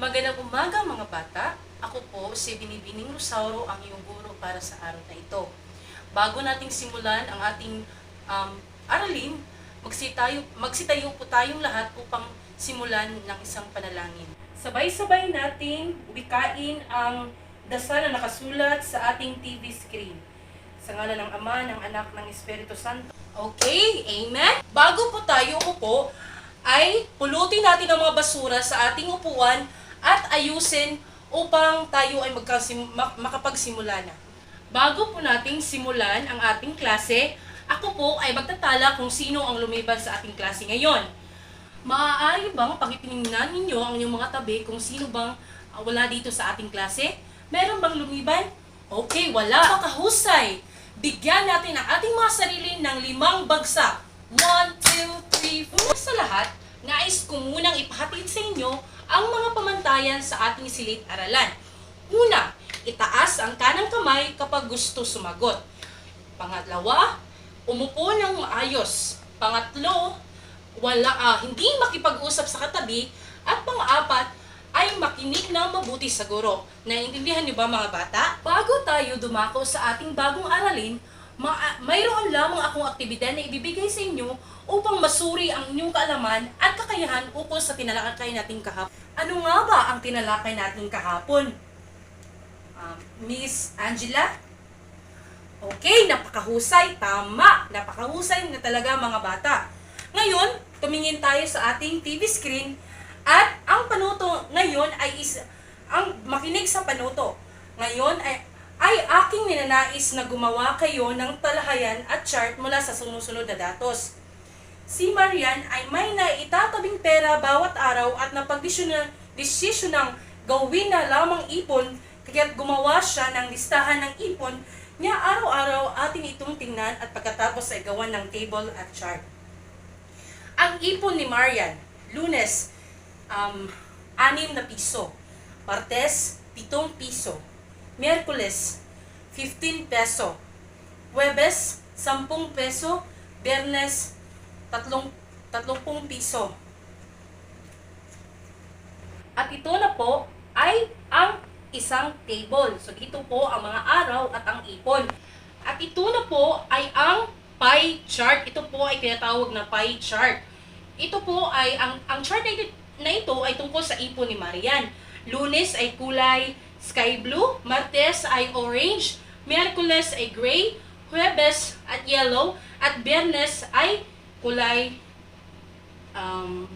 Magandang umaga mga bata. Ako po si Binibining Rosauro, ang iyong guro para sa araw na ito. Bago nating simulan ang ating aralin, magsitayo po tayong lahat upang simulan ng isang panalangin. Sabay-sabay nating wikain ang dasal na nakasulat sa ating TV screen. Sa ngalan ng Ama, ng Anak, ng Espiritu Santo. Okay, amen? Bago po tayo umupo, ay pulutin natin ang mga basura sa ating upuan at ayusin upang tayo ay makapagsimula na. Bago po nating simulan ang ating klase, ako po ay magtatala kung sino ang lumiban sa ating klase ngayon. Maaari bang pakitingnan ninyo ang inyong mga tabi kung sino bang wala dito sa ating klase? Meron bang lumiban? Okay, wala. Pakahusay! Bigyan natin ang ating mga sarili ng 5 bagsak. 1, 2, 3, 4. Sa lahat, nais ko munang ipahatid sa inyo ang mga pamantayan sa ating silid-aralan. Una, itaas ang kanang kamay kapag gusto sumagot. Pangalawa, umupo ng maayos. Pangatlo, hindi makipag-usap sa katabi. At pang-apat, ay makinig ng mabuti sa guro. Naiintindihan niyo ba mga bata? Bago tayo dumako sa ating bagong aralin, mayroon lamang akong aktibidad na ibibigay sa inyo upang masuri ang inyong kaalaman at kakayahan ukol sa tinalakay natin kahapon. Ano nga ba ang tinalakay natin kahapon? Miss Angela? Okay, napakahusay. Tama, napakahusay na talaga mga bata. Ngayon, tumingin tayo sa ating TV screen at ang panuto ngayon ay ang makinig sa panuto. Ngayon ay aking ninanais na gumawa kayo ng talahayan at chart mula sa sumusunod na datos. Si Marian ay may naitatabing pera bawat araw at napagdesisyon ng gawin na lamang ipon, kaya't gumawa siya ng listahan ng ipon niya araw-araw. Atin itong tingnan at pagkatapos ay gawan ng table at chart. Ang ipon ni Marian, Lunes, 6 na piso. Martes, 7 piso. Miyerkules, 15 peso. Huwebes, 10 peso. Biyernes, 30 piso. At ito na po ay ang isang table. So dito po ang mga araw at ang ipon. At ito na po ay ang pie chart. Ito po ay tinatawag na pie chart. Ito po ay ang chart na ito ay tungkol sa ipon ni Marian. Lunes ay kulay sky blue, Martes ay orange, Miyerkules ay gray, Huwebes at yellow, at Biyernes ay kulay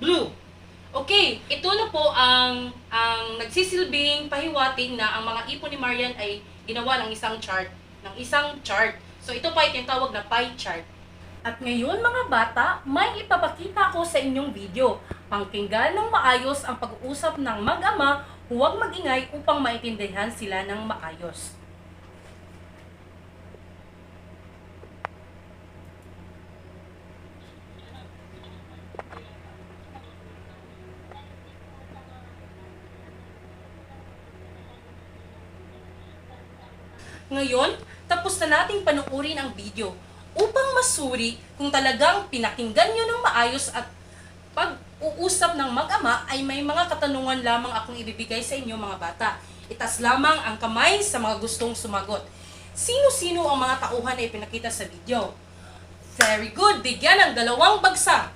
blue. Okay, ito na po ang nagsisilbing pahiwatig na ang mga ipon ni Marian ay ginawa ng isang chart. So ito pa ay tinatawag na pie chart. At ngayon mga bata, may ipapakita ko sa inyong video. Pakinggan ng maayos ang pag-uusap ng mag-ama, huwag mag-ingay upang maintindihan sila ng maayos. Ngayon, tapos na nating panuorin ang video upang masuri kung talagang pinakinggan nyo ng maayos at pag-uusap ng mag-ama ay may mga katanungan lamang akong ibibigay sa inyo mga bata. Itas lamang ang kamay sa mga gustong sumagot. Sino-sino ang mga tauhan na ipinakita sa video? Very good! Bigyan ng 2 bagsak.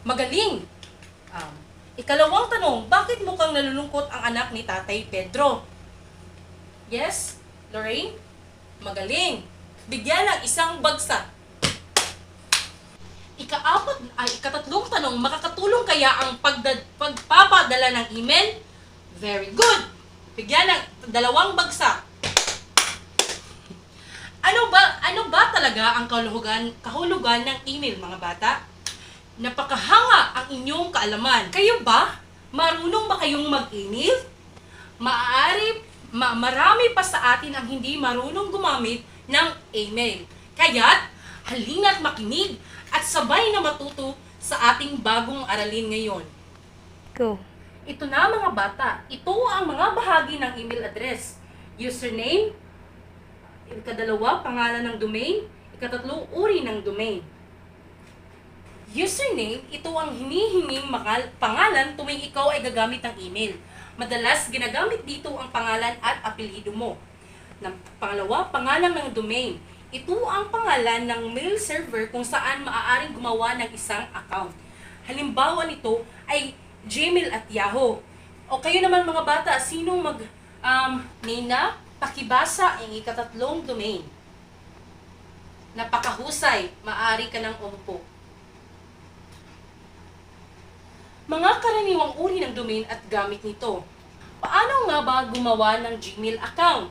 Magaling! Ikalawang tanong, bakit mukhang nalulungkot ang anak ni Tatay Pedro? Yes? Lorraine? Magaling! Bigyan ng 1 bagsak. Ikatatlong tanong, makakatulong kaya ang pagpapadala ng email? Very good! Bigyan ng 2 bagsak. Ano ba talaga ang kahulugan ng email mga bata? Napakahanga ang inyong kaalaman. Kayo ba? Marunong ba kayong mag-email? Marami pa sa atin ang hindi marunong gumamit ng email. Kaya't halina't makinig at sabay na matuto sa ating bagong aralin ngayon. Go. Ito na mga bata. Ito ang mga bahagi ng email address. Username, ikadalawa, pangalan ng domain, ikatatlo, uri ng domain. Username, ito ang hinihinging pangalan tuwing ikaw ay gagamit ng email. Madalas, ginagamit dito ang pangalan at apelyido mo. Pangalawa, pangalan ng domain. Ito ang pangalan ng mail server kung saan maaaring gumawa ng isang account. Halimbawa nito ay Gmail at Yahoo. O kayo naman mga bata, sinong Nina, pakibasa ang ikatatlong domain. Napakahusay, maaari ka ng umupo. Mga karaniwang uri ng domain at gamit nito. Paano nga ba gumawa ng Gmail account?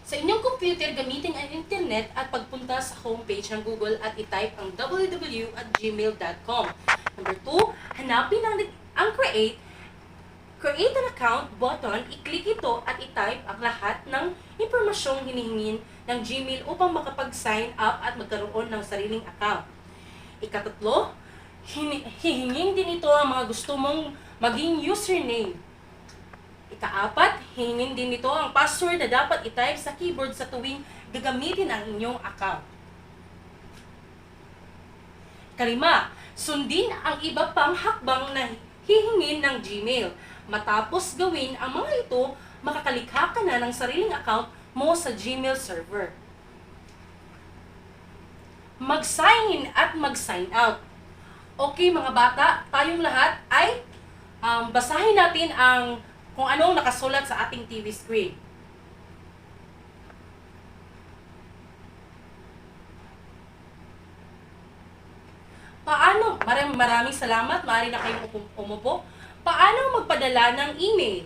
Sa inyong computer, gamitin ang internet at pagpunta sa homepage ng Google at i-type ang www@gmail.com. Number 2, hanapin ang create an account button, i-click ito at i-type ang lahat ng impormasyong hinihingin ng Gmail upang makapag-sign up at magkaroon ng sariling account. Ikatatlo, hihingin din ito ang mga gusto mong maging username. Ikaapat, hihingin din ito ang password na dapat i-type sa keyboard sa tuwing gagamitin ang inyong account. Kalima, sundin ang iba pang hakbang na hihingin ng Gmail. Matapos gawin ang mga ito, makakalikha ka na ng sariling account mo sa Gmail server. Mag-sign in at mag-sign out. Okay mga bata, tayong lahat ay basahin natin kung anong nakasulat sa ating TV screen. Paano? Maraming salamat. Maaari na kayong umupo. Paano magpadala ng email?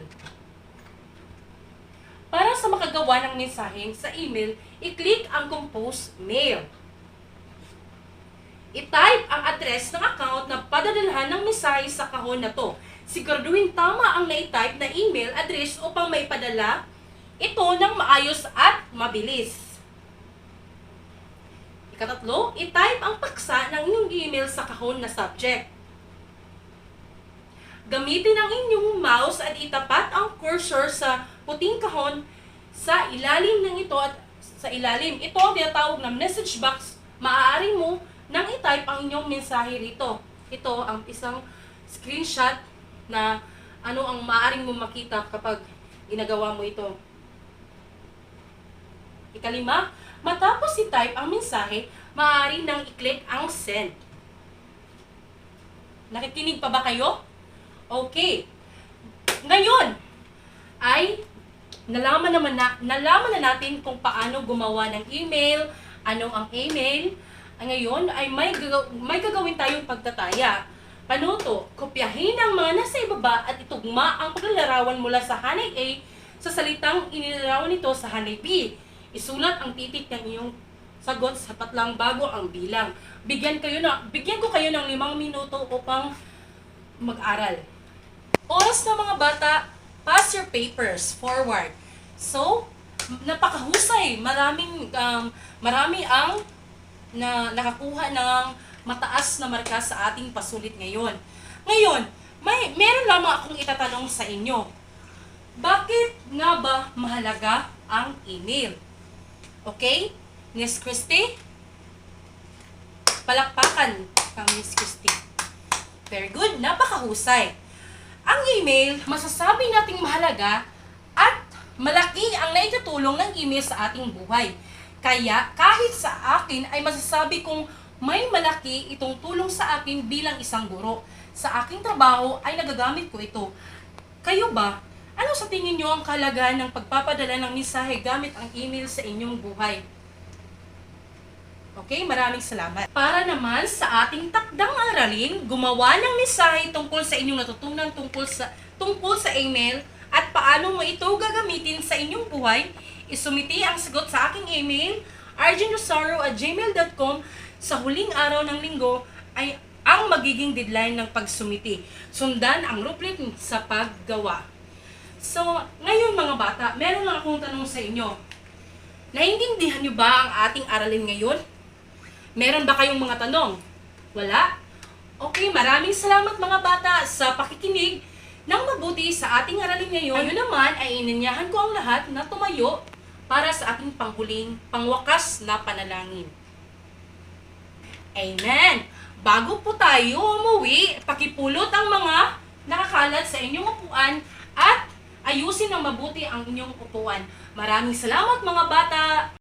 Para sa makagawa ng mensahe sa email, i-click ang compose mail. I-type ang address ng account na padadalhan ng mensahe sa kahon na to. Siguraduhin tama ang na-type na email address upang maipadala ito ng maayos at mabilis. Ikatatlo, i-type ang paksa ng inyong email sa kahon na subject. Gamitin ang inyong mouse at itapat ang cursor sa puting kahon sa ilalim ng ito at sa ilalim. Ito ang tinatawag na message box. Maaari mo nang i-type ang inyong mensahe rito. Ito ang isang screenshot na ano ang maaaring mo makita kapag ginagawa mo ito. Ikalima, matapos i-type ang mensahe, maaari nang i-click ang send. Nakikinig pa ba kayo? Okay. Ngayon ay nalaman na natin kung paano gumawa ng email, ano ang email. Ngayon ay may gagawin tayong pagtataya. Panuto, kopyahin ang mga nasa ibaba at itugma ang paglalarawan mula sa hanay A sa salitang inilarawan nito sa hanay B. Isulat ang titik ng iyong sagot sapat lang bago ang bilang. Bigyan ko kayo ng 5 minuto upang mag-aral. Oras na mga bata, pass your papers forward. So, napakahusay. Marami ang nakakuha ng mataas na marka sa ating pasulit ngayon. Ngayon, meron lamang akong itatanong sa inyo. Bakit nga ba mahalaga ang email? Okay? Miss Christy? Palakpakan kang Miss Christy. Very good. Napakahusay. Ang email, masasabi nating mahalaga at malaki ang naitutulong ng email sa ating buhay. Kaya kahit sa akin ay masasabi kong may malaki itong tulong sa akin bilang isang guro. Sa aking trabaho ay nagagamit ko ito. Kayo ba? Ano sa tingin nyo ang kahalagaan ng pagpapadala ng mensahe gamit ang email sa inyong buhay? Okay, maraming salamat. Para naman sa ating takdang aralin, gumawa ng mensahe tungkol sa inyong natutunan tungkol sa email at paano mo ito gagamitin sa inyong buhay, isumiti ang sagot sa aking email, arjenrosaro@gmail.com. Sa huling araw ng linggo ay ang magiging deadline ng pagsumiti. Sundan ang ruplit sa paggawa. So, ngayon mga bata, meron lang akong tanong sa inyo. Naiintindihan niyo ba ang ating aralin ngayon? Meron ba kayong mga tanong? Wala? Okay, maraming salamat mga bata sa pakikinig ng mabuti sa ating aralin ngayon. Ngayon naman ay inanyahan ko ang lahat na tumayo para sa ating pangwakas na panalangin. Amen! bago po tayo umuwi, pakipulot ang mga nakakalat sa inyong upuan at ayusin ng mabuti ang inyong upuan. Maraming salamat mga bata!